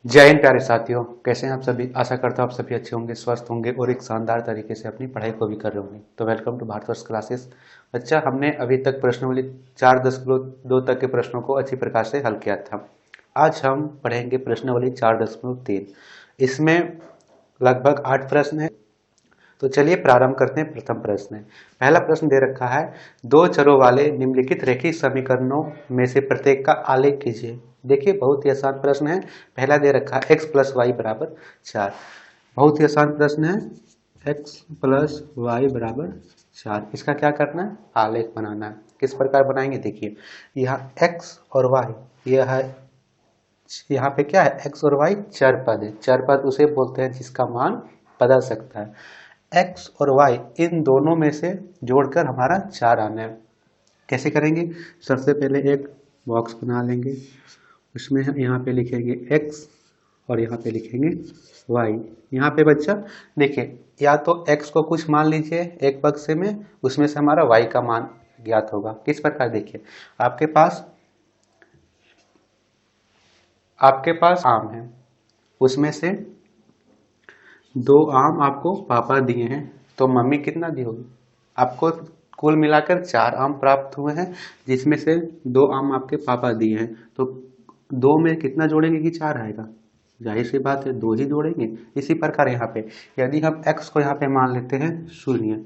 जय हिंद प्यारे साथियों, कैसे हैं आप सभी। आशा करता हूँ आप सभी अच्छे होंगे, स्वस्थ होंगे और एक शानदार तरीके से अपनी पढ़ाई को भी कर रहे होंगे। तो वेलकम टू भारतवर्ष क्लासेस। बच्चा, हमने अभी तक प्रश्नावली 4.2 तक के प्रश्नों को अच्छी प्रकार से हल किया था। आज हम पढ़ेंगे प्रश्नावली 4.3। इसमें लगभग 8 प्रश्न है। तो चलिए प्रारंभ करते हैं। प्रथम प्रश्न है, पहला प्रश्न दे रखा है, दो चरों वाले निम्नलिखित रैखिक समीकरणों में से प्रत्येक का आलेख कीजिए। देखिए, बहुत ही आसान प्रश्न है। पहला दे रखा है x प्लस वाई बराबर 4। बहुत ही आसान प्रश्न है, x प्लस वाई बराबर 4। इसका क्या करना है, आलेख बनाना है। किस प्रकार बनाएंगे, देखिए यहाँ x और y, यह है यहाँ पे क्या है, x और y चर पद है। चर पद उसे बोलते हैं जिसका मान बदल सकता है। x और y इन दोनों में से जोड़कर हमारा 4 आना है। कैसे करेंगे, सबसे पहले एक बॉक्स बना लेंगे। उसमें हम यहाँ पे लिखेंगे x और यहाँ पे लिखेंगे y। यहाँ पे बच्चा देखिए, या तो x को कुछ मान लीजिए एक बक्से में, उसमें से हमारा y का मान ज्ञात होगा। किस प्रकार, देखिए आपके पास आम है, उसमें से 2 आम आपको पापा दिए हैं, तो मम्मी कितना दी होगी आपको। कुल मिलाकर 4 आम प्राप्त हुए हैं, जिसमें से 2 आम आपके पापा दिए हैं। तो 2 में कितना जोड़ेंगे कि 4 आएगा, जाहिर सी बात है 2 ही जोड़ेंगे। इसी प्रकार यहाँ पे यदि हम x को यहाँ पे मान लेते हैं 0,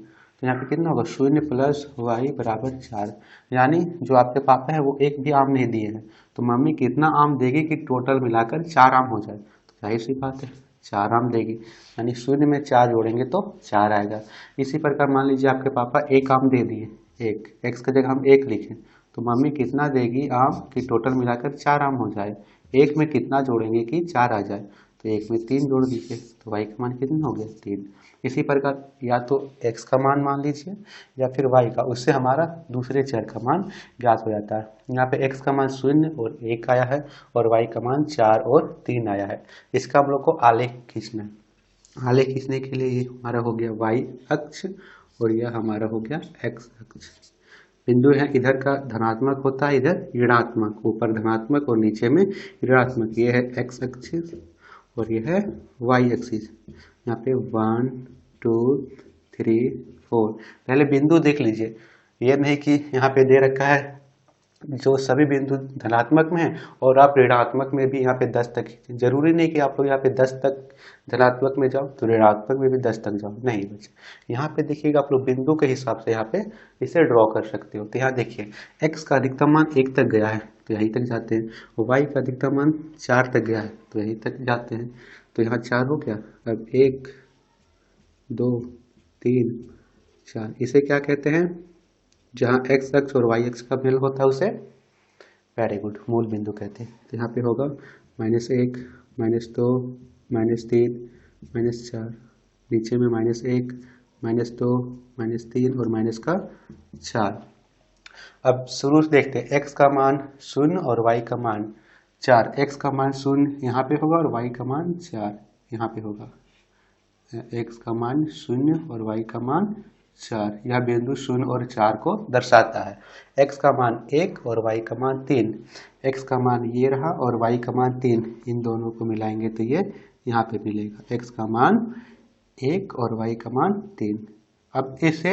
तो यहाँ पे कितना होगा, 0 प्लस वाई बराबर 4। यानी जो आपके पापा है वो एक भी आम नहीं दिए हैं, तो मम्मी कितना आम देगी कि टोटल मिलाकर 4 आम हो जाए। तो जाहिर सी बात है 4 आम देगी, यानी 0 में 4 जोड़ेंगे तो 4 आएगा। इसी प्रकार मान लीजिए आपके पापा एक आम दे दिए, एक x की जगह हम 1 लिखें, तो मम्मी कितना देगी आम कि टोटल मिलाकर 4 आम हो जाए। एक में कितना जोड़ेंगे कि 4 आ जाए, तो एक में 3 जोड़ दीजिए, तो y का मान कितना हो गया, 3। इसी प्रकार या तो x का मान लीजिए या फिर y का, उससे हमारा दूसरे चर का मान ज्ञात हो जाता है। यहाँ पे x का मान 0 और 1 आया है और y का मान 4 और 3 आया है। इसका हम लोग को आलेख खींचना है। आलेख खींचने के लिए ये हमारा हो गया y अक्ष और यह हमारा हो गया x अक्ष। बिंदु है इधर का धनात्मक होता है, इधर ऋणात्मक, ऊपर धनात्मक और नीचे में ऋणात्मक। ये है x एक्सिस और ये है y एक्सिस। यहाँ पे 1 2 3 4। पहले बिंदु देख लीजिए, ये नहीं कि यहाँ पे दे रखा है जो सभी बिंदु धनात्मक में है और आप ऋणात्मक में भी यहाँ पे 10 तक खींचे। जरूरी नहीं कि आप लोग यहाँ पे 10 तक धनात्मक में जाओ तो ऋणात्मक में भी 10 तक जाओ, नहीं बच्चे। यहाँ पे देखिएगा, आप लोग बिंदु के हिसाब से यहाँ पे इसे ड्रॉ कर सकते हो। तो यहाँ देखिए, x का अधिकतम मान 1 तक गया है तो यहीं तक जाते हैं, और y का अधिकतम मान 4 तक गया है तो यहीं तक जाते हैं। तो यहाँ 4 हो गया। अब 1 2 3 4, इसे क्या कहते हैं, जहाँ x अक्ष और y अक्ष का मेल होता है उसे वेरी गुड मूल बिंदु कहते हैं। तो यहाँ पे होगा -1 -2 -3 -4, नीचे में -1 -2 -3 और माइनस का 4। अब शुरू से देखते हैं, x का मान 0 और y का मान 4। x का मान 0 यहाँ पे होगा और y का मान 4 यहाँ पे होगा। x का मान 0 और y का मान 4, यह बिंदु 0 और 4 को दर्शाता है। x का मान 1 और y का मान 3। x का मान ये रहा और y का मान 3, इन दोनों को मिलाएंगे तो ये यहाँ पे मिलेगा। x का मान 1 और y का मान 3। अब इसे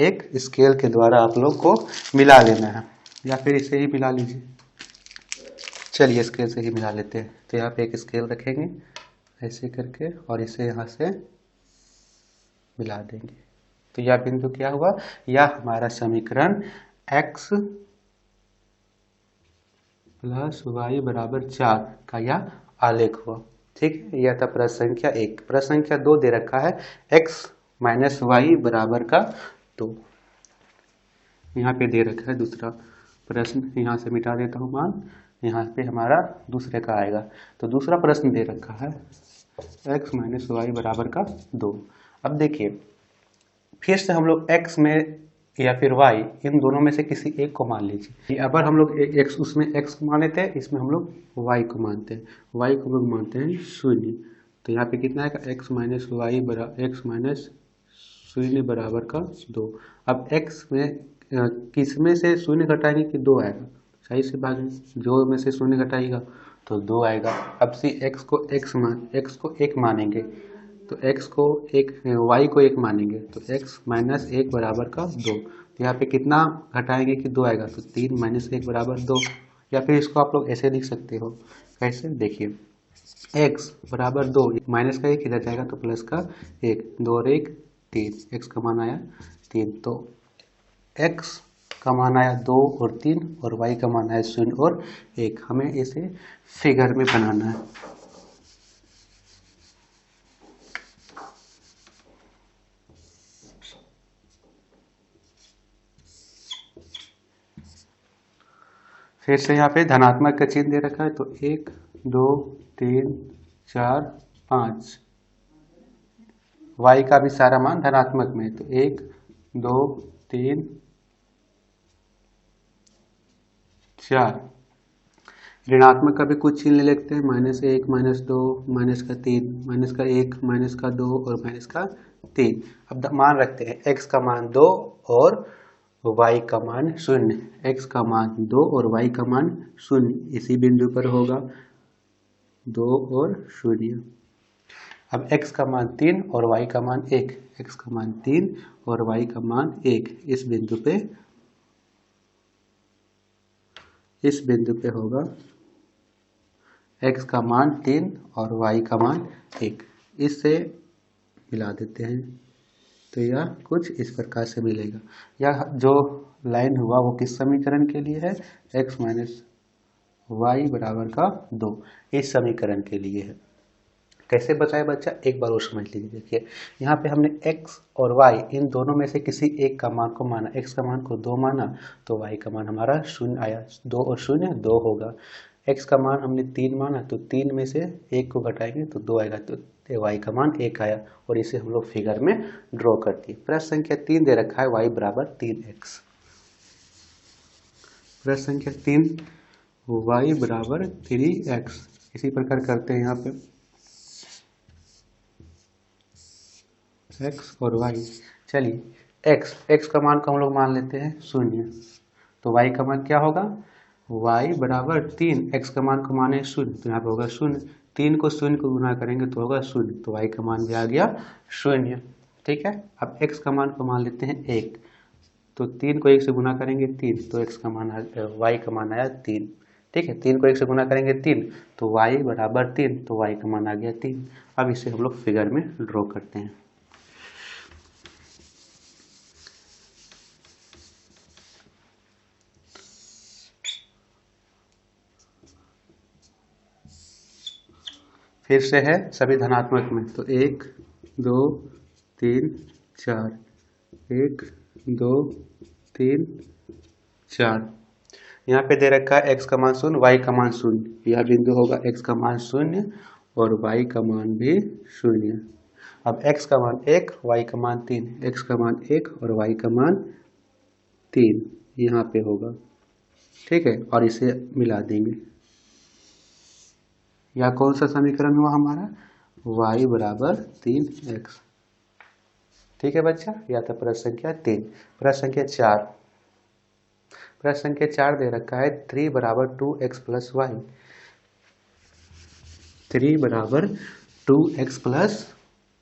एक स्केल के द्वारा आप लोग को मिला लेना है, या फिर इसे ही मिला लीजिए। चलिए स्केल से ही मिला लेते हैं। तो यहाँ पे एक स्केल रखेंगे ऐसे करके और इसे यहाँ से मिला देंगे। तो यह बिंदु क्या हुआ, यह हमारा समीकरण x प्लस वाई बराबर 4 का यह आलेख हुआ। ठीक है, यह था प्रश्न संख्या 1। प्रश्न संख्या 2 दे रखा है x माइनस वाई बराबर का 2। यहाँ पे दे रखा है दूसरा प्रश्न, यहाँ से मिटा देता हूँ मान, यहाँ पे हमारा दूसरे का आएगा। तो दूसरा प्रश्न दे रखा है x माइनस वाई बराबर का 2। अब देखिए, फिर से हम लोग x में या फिर y, इन दोनों में से किसी एक को मान लीजिए। अगर हम लोग x, उसमें x को माने थे, इसमें हम लोग y को मानते हैं। y को हम लोग मानते हैं 0। तो यहाँ पे कितना आएगा, x माइनस वाई बराबर x माइनस 0 बराबर का 2। अब x में किस में से 0 घटाएंगे कि 2 आएगा, सही से बात है, जो में से 0 घटाएगा तो 2 आएगा। अब सी एक्स को एक मानेंगे तो x को एक, y को 1 मानेंगे तो x माइनस 1 बराबर का 2। तो यहाँ पे कितना घटाएंगे कि 2 आएगा, तो 3 माइनस 1 बराबर 2। या फिर इसको आप लोग ऐसे लिख सकते हो, कैसे देखिए, x बराबर 2, माइनस का 1 इधर जाएगा तो प्लस का 1, 2 और 1 3, x का मान आया 3। तो x का मान आया 2 और 3 और y का मान आया 0 और 1। हमें इसे फिगर में बनाना है। फिर से यहाँ पे धनात्मक का चिन्ह दे रखा है, तो 1 2 3 4 5, y का भी सारा मान धनात्मक में है, तो 1 2 3 4। ऋणात्मक का भी कुछ चिन्ह ले लेते हैं, -1 -2 -3 -1 -2 और -3। अब मान रखते हैं x का मान 2 और y का मान 0, x का मान 2 और y का मान 0 इसी बिंदु पर होगा, 2 और 0। अब x का मान 3 और y का मान 1, x का मान 3 और y का मान 1 इस बिंदु पे होगा, x का मान 3 और y का मान 1। इससे मिला देते हैं तो यह कुछ इस प्रकार से मिलेगा। यह जो लाइन हुआ वो किस समीकरण के लिए है, x माइनस वाई बराबर का 2, इस समीकरण के लिए है। कैसे बताया बच्चा, एक बार और समझ लीजिए। देखिए यहाँ पे हमने x और y इन दोनों में से किसी एक का मान को माना, x का मान को 2 माना तो y का मान हमारा 0 आया, 2 और 0 2 होगा। x का मान हमने 3 माना तो 3 में से 1 को घटाएंगे तो 2 आएगा, तो y का मान 1 आया और इसे हम लोग फिगर में ड्रॉ कर दिए। प्रश्न संख्या 3 दे रखा है y बराबर 3x। प्रश्न संख्या 3 y बराबर 3x। इसी प्रकार करते हैं यहाँ पे x और y। चलिए x का मान को हम लोग मान लेते हैं 0, तो y का मान क्या होगा, y बराबर 3, x का मान को माने 0 तो यहाँ पे होगा 0, 3 को 0 को गुना करेंगे तो होगा 0, तो y का मान भी आ गया 0। ठीक है, अब x का मान को मान लेते हैं 1, तो 3 को 1 से गुना करेंगे 3, तो x का मान y का मान आया 3। ठीक है, 3 को 1 से गुना करेंगे 3, तो y बराबर 3, तो y का मान आ गया 3। अब इसे हम लोग फिगर में ड्रॉ करते हैं। फिर से है सभी धनात्मक में, तो 1 2 3 4, 1 2 3 4। यहाँ पे दे रखा है x का मान 0, y का मान 0, यह बिंदु होगा x का मान 0 और y का मान भी 0। अब x का मान 1, y का मान 3, x का मान 1 और y का मान 3 यहाँ पे होगा। ठीक है, और इसे मिला देंगे। यह कौन सा समीकरण हुआ हमारा, y बराबर 3x। ठीक है बच्चा, यह था प्रश्न संख्या 3। प्रश्न संख्या 4, प्रश्न संख्या 4 दे रखा है 3 बराबर 2x प्लस वाई। 3 बराबर 2x प्लस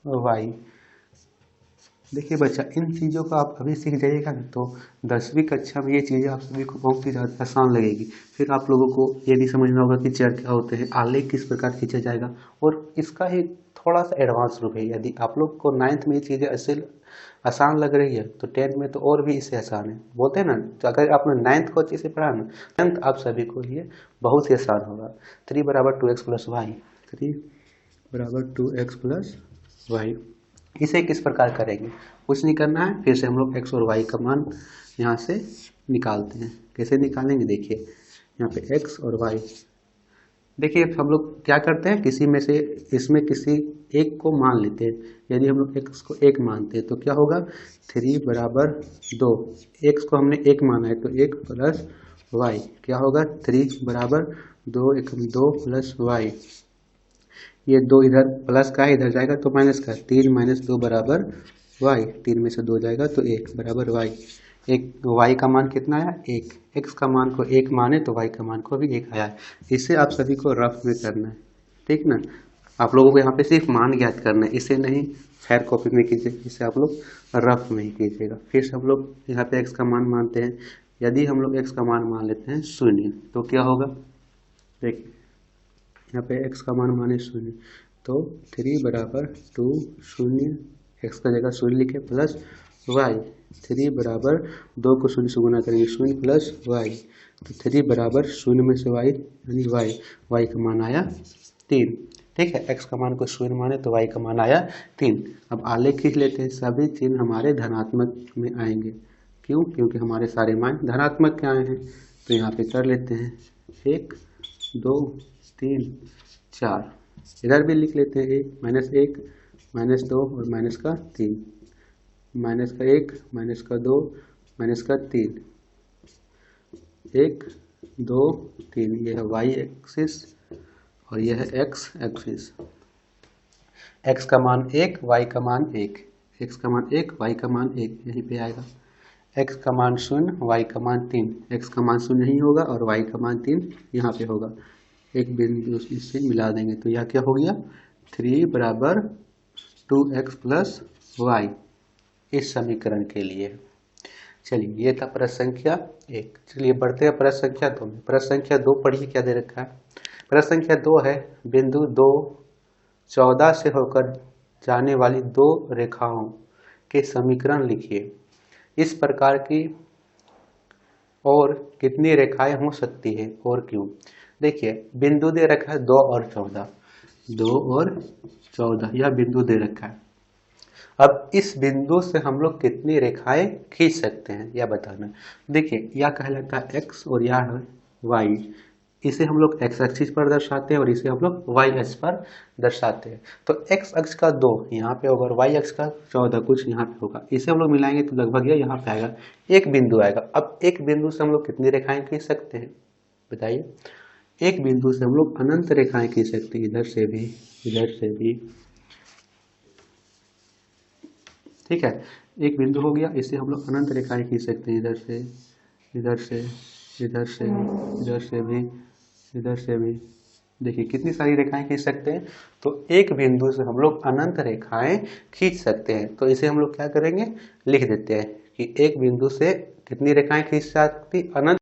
वाई। देखिए बच्चा, इन चीज़ों को आप अभी सीख जाइएगा ना तो 10वीं कक्षा में ये चीज़ें आप सभी को बहुत ही ज़्यादा आसान लगेगी। फिर आप लोगों को ये भी समझना होगा कि चर क्या होते हैं, आलेख किस प्रकार खींचा जाएगा, और इसका ही थोड़ा सा एडवांस रूप है। यदि आप लोग को 9th में ये चीज़ें ऐसे आसान लग रही है तो 10th में तो और भी इससे आसान है। बोलते हैं ना, तो अगर आपने 9th को अच्छे से पढ़ा ना, 10th आप सभी को लिए बहुत ही आसान होगा। 3 बराबर 2x प्लस वाई, 3 बराबर 2x प्लस वाई। इसे किस प्रकार करेंगे, कुछ नहीं करना है, फिर से हम लोग x और y का मान यहाँ से निकालते हैं। कैसे निकालेंगे, देखिए यहाँ पे x और y। देखिए हम लोग क्या करते हैं, किसी में से इसमें किसी एक को मान लेते हैं। यदि हम लोग x को 1 मानते हैं तो क्या होगा, 3 बराबर 2, x को हमने 1 माना है तो 1 प्लस y क्या होगा, 3 बराबर 2 1 2 प्लस y। ये 2 इधर प्लस का है, इधर जाएगा तो माइनस का, 3 माइनस 2 बराबर y, 3 में से 2 जाएगा तो 1 बराबर y। एक y का मान कितना आया 1, x का मान को 1 माने तो y का मान को भी 1 आया है। इसे आप सभी को रफ में करना है, ठीक ना। आप लोगों को यहाँ पे सिर्फ मान ज्ञात करना है, इसे नहीं खैर कॉपी में कीजिए, इसे आप लोग रफ में ही कीजिएगा। फिर से हम लोग यहाँ पे x का मान मानते हैं। यदि हम लोग x का मान मान लेते हैं 0 तो क्या होगा, देखिए यहाँ पे x का मान माने 0 तो 3 बराबर 2 0, x का जगह 0 लिखे प्लस y, 3 बराबर 2 को 0 से गुना करेंगे 0 प्लस y, तो 3 बराबर 0 में से y यानी y का मान आया 3, ठीक है। x का मान को 0 माने तो y का मान आया 3। अब आलेख खींच लेते हैं, सभी चिन्ह हमारे धनात्मक में आएंगे, क्यों, क्योंकि हमारे सारे मान धनात्मक के आए हैं। तो यहाँ पे कर लेते हैं 1 2 3 4, इधर भी लिख लेते हैं 1 माइनस 2 और माइनस का 3, माइनस का 1 माइनस का 2 माइनस का 3, 1 2 3, यह है y एक्सिस और यह है x एक्सिस। x का मान 1 y का मान 1, x का मान 1 y का मान 1 यहीं पे आएगा। x का मान 0 y का मान 3, x का मान 0 नहीं होगा और y का मान 3 यहाँ पे होगा, एक बिंदु इससे मिला देंगे तो यह क्या हो गया 3 बराबर 2x प्लस y इस समीकरण के लिए। चलिए ये था प्रश्न संख्या 1। चलिए बढ़ते हैं प्रश्न संख्या 2 में। प्रश्न संख्या 2 पढ़िए क्या दे रखा है। प्रश्न संख्या 2 है, बिंदु 2 14 से होकर जाने वाली दो रेखाओं के समीकरण लिखिए। इस प्रकार की और कितनी रेखाएं हो सकती है और क्यों। देखिए बिंदु दे रखा है 2 और 14, 2 और 14 यह बिंदु दे रखा है। अब इस बिंदु से हम लोग कितनी रेखाएं खींच सकते हैं यह बताना। देखिए यह कहलाता है x और यह है y, इसे हम लोग x एक्सिस पर दर्शाते हैं और इसे हम लोग y अक्ष पर दर्शाते हैं। तो x अक्ष का 2 यहाँ पे होगा और y अक्ष का 14 कुछ यहाँ पे होगा, इसे हम लोग मिलाएंगे तो लगभग यह यहाँ पे आएगा, एक बिंदु आएगा। अब एक बिंदु से हम लोग कितनी रेखाएं खींच सकते हैं बताइए। एक बिंदु से हम लोग अनंत रेखाएं खींच सकते हैं, इधर से भी इधर से भी, ठीक है। एक बिंदु हो गया, इससे हम लोग अनंत रेखाएं खींच सकते हैं, इधर से इधर से इधर से इधर से भी इधर से भी, देखिए कितनी सारी रेखाएं खींच सकते हैं। तो एक बिंदु से हम लोग अनंत रेखाएं खींच सकते हैं, तो इसे हम लोग क्या करेंगे लिख देते हैं कि एक बिंदु से कितनी रेखाएं खींच सकती, अनंत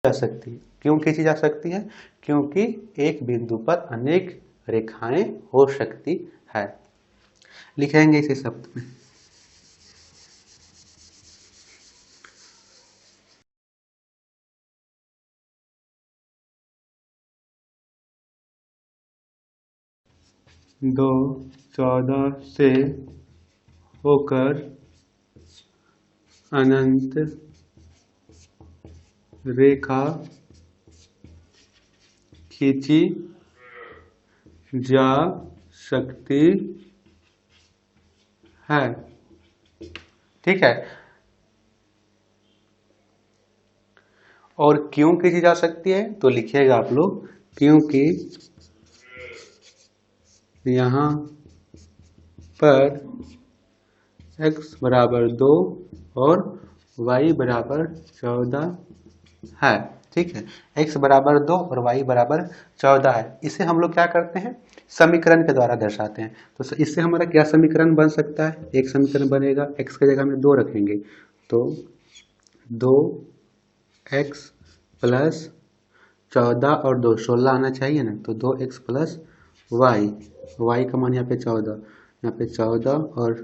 जा सकती है। क्यों खींची जा सकती है, क्योंकि एक बिंदु पर अनेक रेखाएं हो सकती है। लिखेंगे इसे शब्द में, दो 14 से होकर अनंत रेखा खींची जा सकती है, ठीक है। और क्यों खींची जा सकती है तो लिखिएगा आप लोग, क्योंकि यहाँ पर x बराबर 2 और y बराबर 14 है, ठीक है। x बराबर 2 और y बराबर 14 है। इसे हम लोग क्या करते हैं समीकरण के द्वारा दर्शाते हैं। तो इससे हमारा क्या समीकरण बन सकता है, एक समीकरण बनेगा, x की जगह में 2 रखेंगे तो 2x प्लस 14 और 2 16 आना चाहिए ना, तो 2x प्लस y का मान यहाँ पे 14, यहाँ पे 14 और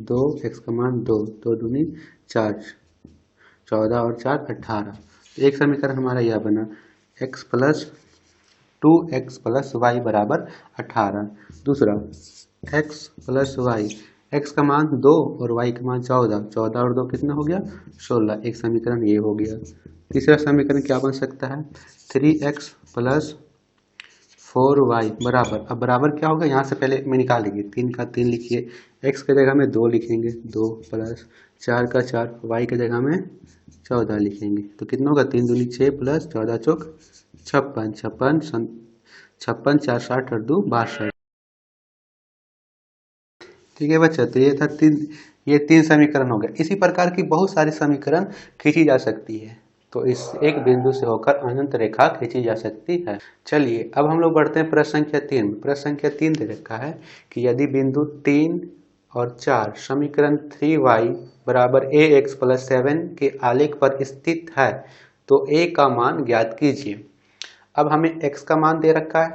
2x का मान 2, 2 दूनी 4, 14 और 4 18। एक समीकरण हमारा यह बना x plus 2x plus y बराबर 18। दूसरा x प्लस y, x का मान 2 और y का मान 14, 14 और 2 कितना हो गया 16, एक समीकरण ये हो गया। तीसरा समीकरण क्या बन सकता है 3x प्लस 4y बराबर, अब बराबर क्या होगा यहाँ से पहले में निकाल लीजिए, 3 का 3 लिखिए, x की जगह में 2 लिखेंगे 2 प्लस 4 का 4, y की जगह में 14 लिखेंगे तो कितना होगा 3 दूनी 6 प्लस 14 चौक 56, 56 4 60 और 2 62। ठीक है बच्चा, तो ये तीन समीकरण हो गए। इसी प्रकार की बहुत सारी समीकरण खींची जा सकती है। तो इस एक बिंदु से होकर अनंत रेखा खींची जा सकती है। चलिए अब हम लोग बढ़ते हैं प्रश्न संख्या 3। प्रश्न संख्या 3 दे रखा है कि यदि बिंदु 3 और 4 समीकरण 3y बराबर ax प्लस 7 के आलेख पर स्थित है तो a का मान ज्ञात कीजिए। अब हमें x का मान दे रखा है,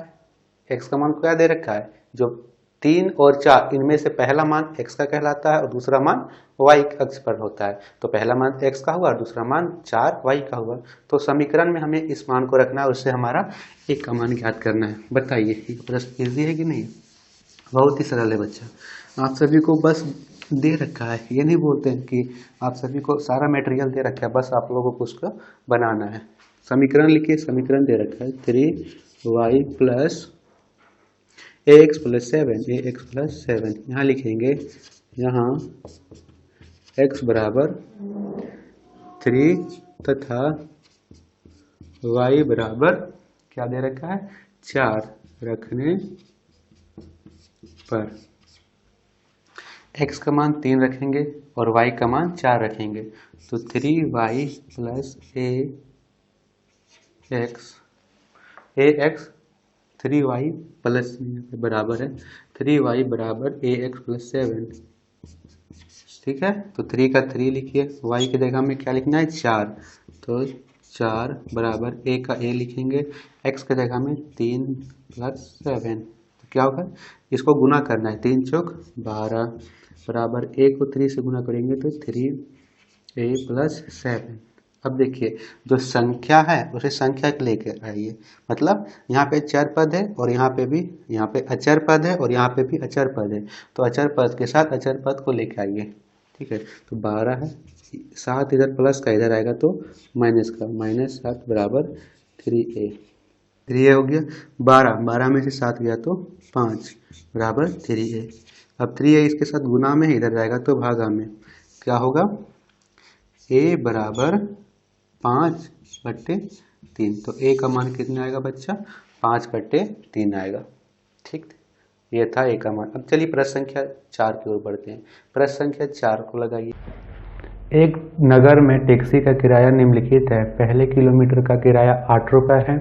x का मान क्या दे रखा है, जो 3 और 4 इनमें से पहला मान x का कहलाता है और दूसरा मान y अक्ष पर होता है। तो पहला मान x का हुआ और दूसरा मान 4y का हुआ। तो समीकरण में हमें इस मान को रखना है, उससे हमारा a का मान ज्ञात करना है। बताइए ये प्रश्न इजी है कि नहीं? बहुत ही सरल है बच्चा। आप सभी को बस दे रखा है, ये नहीं बोलते हैं कि आप सभी को सारा मटेरियल दे रखा है, बस आप लोगों को उसका बनाना है। समीकरण लिखिए, समीकरण दे रखा है 3y प्लस ax प्लस 7 यहाँ लिखेंगे, यहाँ x बराबर 3 तथा y बराबर क्या दे रखा है 4 रखने पर x का मान 3 रखेंगे और y का मान 4 रखेंगे। तो 3y plus ax 3y plus बराबर है 3y बराबर ax प्लस 7। ठीक है, तो 3 का 3 लिखिए, y की जगह में क्या लिखना है 4, तो 4 बराबर a का a लिखेंगे, x की जगह में 3 प्लस 7। तो क्या होगा, इसको गुना करना है, 3 चौक 12 बराबर a को 3 से गुना करेंगे तो 3a प्लस 7। अब देखिए जो संख्या है उसे संख्या के लेकर आइए, मतलब यहाँ पे चर पद है और यहाँ पे अचर पद है और यहाँ पे भी अचर पद है, तो अचर पद के साथ अचर पद को लेकर आइए। ठीक है, तो 12 है, 7 इधर प्लस का इधर आएगा तो माइनस का, -7 बराबर 3a हो गया। 12 में से 7 गया तो 5 बराबर 3a। अब 3a इसके साथ गुना में इधर जाएगा तो भागा में, क्या होगा a बराबर 5/3। तो a का मान कितना आएगा बच्चा 5/3 आएगा। ठीक, ये था a का मान। अब चलिए प्रश्न संख्या 4 की ओर बढ़ते हैं। प्रश्न संख्या 4 को लगाइए। एक नगर में टैक्सी का किराया निम्नलिखित है। पहले किलोमीटर का किराया 8 रुपये है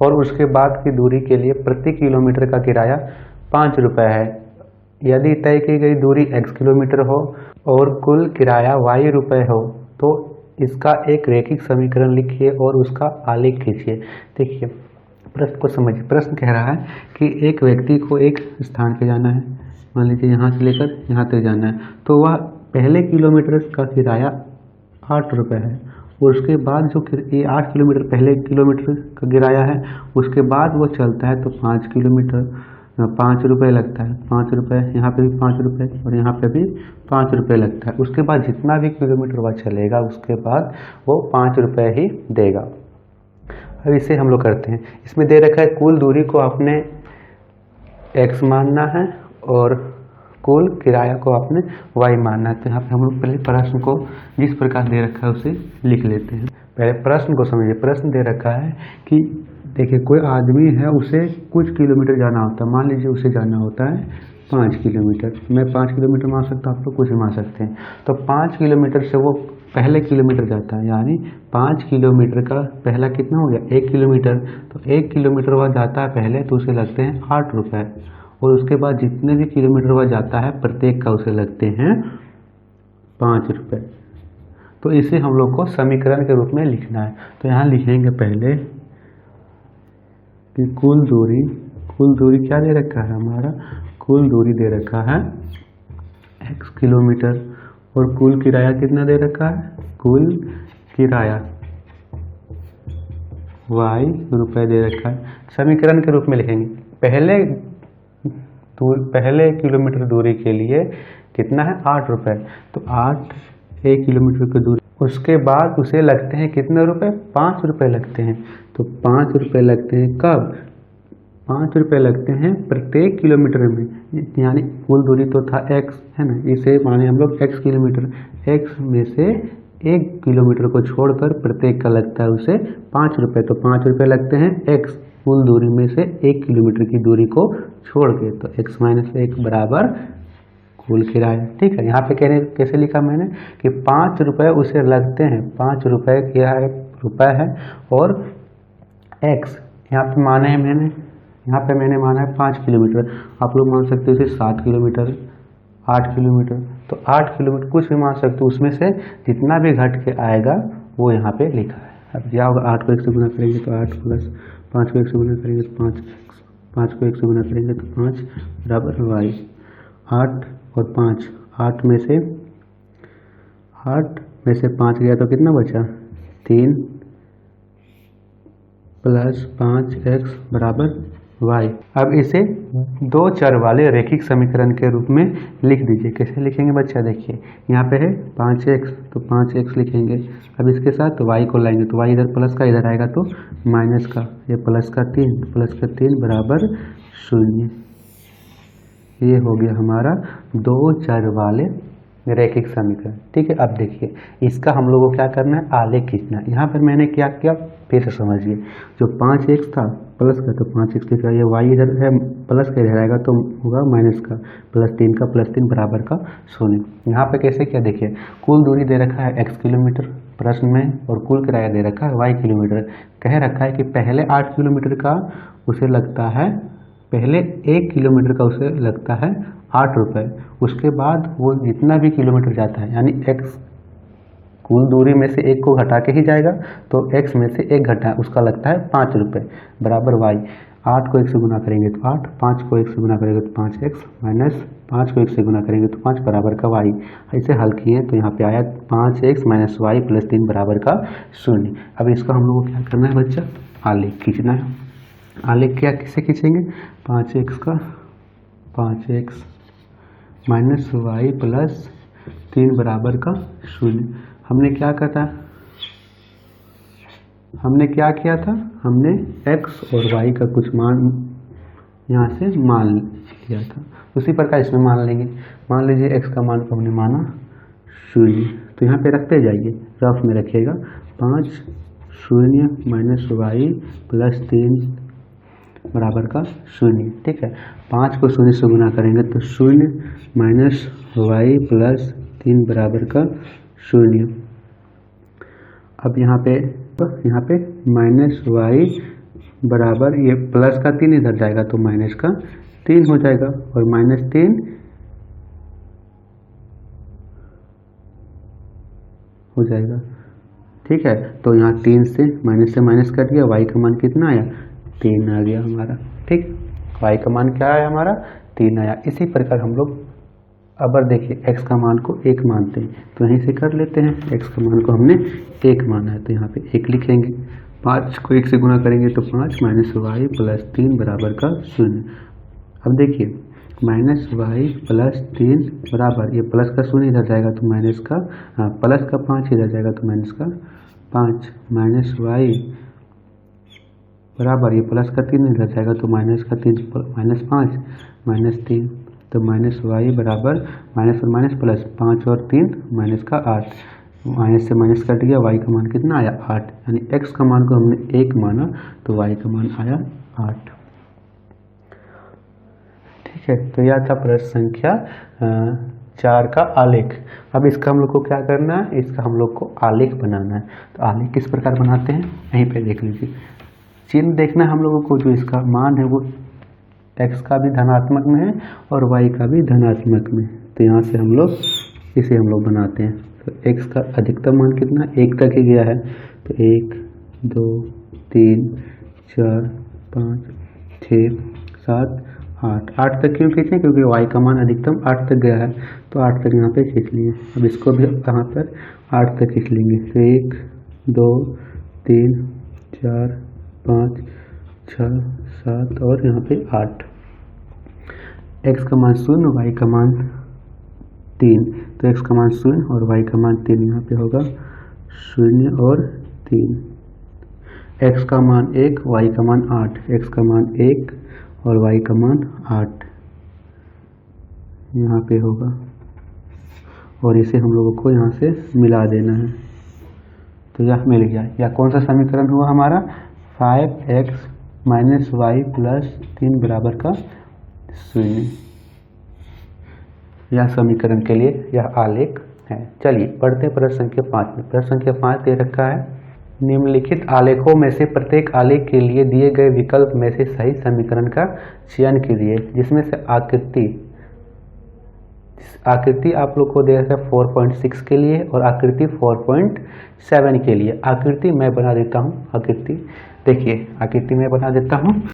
और उसके बाद की दूरी के लिए प्रति किलोमीटर का किराया 5 रुपये है। यदि तय की गई दूरी x किलोमीटर हो और कुल किराया y रुपये हो तो इसका एक रैखिक समीकरण लिखिए और उसका आलेख खींचिए। देखिए प्रश्न को समझिए। प्रश्न कह रहा है कि एक व्यक्ति को एक स्थान पे जाना है, मान लीजिए यहाँ से लेकर यहाँ तक जाना है, तो वह पहले किलोमीटर का किराया 8 रुपये है और उसके बाद जो ये 8 किलोमीटर पहले किलोमीटर का किराया है, उसके बाद वो चलता है तो 5 किलोमीटर 5 रुपये लगता है। 5 रुपये, यहाँ पे भी 5 रुपये और यहाँ पे भी 5 रुपये लगता है। उसके बाद जितना भी किलोमीटर वह चलेगा उसके बाद वो 5 रुपये ही देगा। अब इसे हम लोग करते हैं। इसमें दे रखा है कुल दूरी को आपने x मानना है और कुल किराया को आपने y मानना है। तो यहाँ पे हम लोग पहले प्रश्न को जिस प्रकार दे रखा है उसे लिख लेते हैं। पहले प्रश्न को समझिए। प्रश्न दे रखा है कि देखिए कोई आदमी है, उसे कुछ किलोमीटर जाना होता है, मान लीजिए उसे जाना होता है 5 किलोमीटर। मैं 5 किलोमीटर मान सकता हूँ, आप लोग कुछ भी मान सकते हैं। तो 5 किलोमीटर से वो पहले किलोमीटर जाता है, यानी 5 किलोमीटर का पहला कितना हो गया 1 किलोमीटर। तो 1 किलोमीटर वह जाता है पहले तो उसे लगते हैं 8 रुपये और उसके बाद जितने भी किलोमीटर वह जाता है प्रत्येक का उसे लगते हैं 5 रुपये। तो इसे हम लोग को समीकरण के रूप में लिखना है। तो यहाँ लिखेंगे पहले कि कुल दूरी क्या दे रखा है, हमारा कुल दूरी दे रखा है x किलोमीटर और कुल किराया कितना दे रखा है, कुल किराया y रुपये दे रखा है। समीकरण के रूप में लिखेंगे पहले किलोमीटर दूरी के लिए कितना है 8 रुपये, तो 8 1 किलोमीटर की दूरी, उसके बाद उसे लगते हैं कितने रुपए 5 रुपये लगते हैं। तो 5 रुपये लगते हैं कब, 5 रुपये लगते हैं प्रत्येक किलोमीटर में, यानी कुल दूरी तो था x है ना, इसे माने हम लोग x किलोमीटर, x में से 1 किलोमीटर को छोड़कर प्रत्येक का लगता है उसे 5 रुपये। तो 5 रुपये लगते हैं x कुल दूरी में से 1 किलोमीटर की दूरी को छोड़ के, तो x - 1 बराबर कुल किराया। ठीक है, यहाँ पे कैसे लिखा मैंने कि 5 रुपये उसे लगते हैं, 5 रुपये क्या है, रुपये है, और x यहाँ पे माने हैं मैंने, यहाँ पे मैंने माना है 5 किलोमीटर, आप लोग मान सकते हो इसे 7 किलोमीटर, 8 किलोमीटर, तो 8 किलोमीटर कुछ भी मान सकते हो, उसमें से जितना भी घट के आएगा वो यहाँ पे लिखा है। अब क्या होगा, 8 को 1 से गुना करेंगे तो 8 प्लस 5 को 1 से गुना करेंगे तो 5, 5 को 1 से गुना करेंगे तो 5 बराबर y। 8 और 5, 8 में से 5 गया तो कितना बचा, 3 प्लस 5x बराबर y। अब इसे दो चर वाले रैखिक समीकरण के रूप में लिख दीजिए। कैसे लिखेंगे बच्चा, देखिए यहाँ पे है 5x, तो 5x लिखेंगे। अब इसके साथ y को लाएंगे तो y इधर प्लस का इधर आएगा तो माइनस का, ये प्लस का 3 बराबर 0। ये हो गया हमारा दो चर वाले रैखिक समीकरण। ठीक है, अब देखिए इसका हम लोगों को क्या करना है, आलेख खींचना है। यहाँ पर मैंने क्या किया फिर से समझिए, जो 5x था प्लस का तो 5x लिखा, ये y इधर है प्लस का इधर आएगा तो होगा माइनस का, प्लस 3 बराबर का 0। यहाँ पे कैसे किया, देखिए कुल दूरी दे रखा है x किलोमीटर प्रश्न में, और कुल किराया दे रखा है y किलोमीटर। कह रखा है कि पहले 8 किलोमीटर का उसे लगता है, पहले 1 किलोमीटर का उसे लगता है 8 रुपये, उसके बाद वो जितना भी किलोमीटर जाता है यानी x कुल दूरी में से 1 को घटा के ही जाएगा, तो x में से 1 घटा उसका लगता है 5 रुपये बराबर y। 8 को 1 से गुना करेंगे तो 8, 5 को 1 से गुना करेंगे तो 5x, माइनस 5 को 1 से गुना करेंगे तो 5 बराबर का y। ऐसे हल किए तो यहाँ पे आया 5x माइनस y प्लस 3 बराबर का 0। अब इसका हम लोग को क्या करना है बच्चा, आलेख खींचना है। आलेख क्या किसे खींचेंगे, 5x का 5x माइनस y प्लस 3 बराबर का 0। हमने क्या कहा, हमने क्या किया था, हमने x और y का कुछ मान यहाँ से मान लिया था, उसी प्रकार इसमें मान लेंगे। मान लीजिए x का मान को हमने माना 0, तो यहाँ पे रखते जाइए, रफ में रखिएगा 5 0 माइनस y प्लस 3 बराबर का 0। ठीक है, 5 को 0 से गुना करेंगे तो 0 माइनस y प्लस 3 बराबर का 0। अब यहाँ पे माइनस y बराबर, ये प्लस का 3 इधर जाएगा तो माइनस का 3 हो जाएगा, और माइनस 3 हो जाएगा। ठीक है, तो यहाँ 3 से माइनस कट गया, y का मान कितना आया, 3 आ गया हमारा। ठीक, y का मान क्या आया हमारा, 3 आया। इसी प्रकार हम लोग अबर देखिए x का मान को 1 मानते हैं तो यहीं से कर लेते हैं, x का मान को हमने 1 माना है तो यहाँ पे 1 लिखेंगे। 5 को 1 से गुना करेंगे तो 5 माइनस y प्लस 3 बराबर का 0। अब देखिए माइनस y प्लस 3 बराबर, ये प्लस का 0 इधर जाएगा तो माइनस का, प्लस का 5 इधर जाएगा तो माइनस का 5, माइनस y बराबर, ये प्लस का 3 इधर जाएगा तो माइनस का 3, माइनस 5 माइनस 3, तो माइनस y बराबर, माइनस और माइनस प्लस, 5 और 3 माइनस का 8, माइनस से माइनस कट गया, y का मान कितना आया 8, यानी x का मान को हमने 1 माना तो y का मान आया 8। ठीक है, तो यह था प्रश्न संख्या 4 का आलेख। अब इसका हम लोग को क्या करना है, इसका हम लोग को आलेख बनाना है। तो आलेख किस प्रकार बनाते हैं यहीं पे देख लीजिए। चिन्ह देखना है हम लोगों को, जो इसका मान है वो x का भी धनात्मक में है और y का भी धनात्मक में, तो यहाँ से हम लोग इसे हम लोग बनाते हैं। तो x का अधिकतम मान कितना, 1 तक ही गया है, तो 1 2 3 4 5 6 7 8, 8 तक क्यों खींचें, क्योंकि y का मान अधिकतम 8 तक गया है, तो 8 तक यहाँ पे खींच लिए। अब इसको भी कहाँ पर 8 तक खींच लेंगे, तो 1 2 3 4 5 6 7 और यहाँ पे 8। x का मान 0, y का मान 3, तो x का मान 0 और y का मान 3, यहाँ पे होगा 0 और 3। x का मान 1, y का मान 8, x का मान 1 और y का मान 8 यहाँ पे होगा, और इसे हम लोगों को यहाँ से मिला देना है, तो यह मिल गया। यह कौन सा समीकरण हुआ हमारा, 5x माइनस y प्लस 3 बराबर का 0। यह समीकरण के लिए यह आलेख है। चलिए पढ़ते हैं प्रश्न संख्या 5 में। प्रश्न संख्या 5 दे रखा है, निम्नलिखित आलेखों में से प्रत्येक आलेख के लिए दिए गए विकल्प में से सही समीकरण का चयन कीजिए, जिसमें से आकृति आप लोग को दे रखा है 4.6 के लिए और आकृति 4.7 के लिए। आकृति मैं बना देता हूँ। आकृति देखिए, आकृति मैं बना देता हूँ।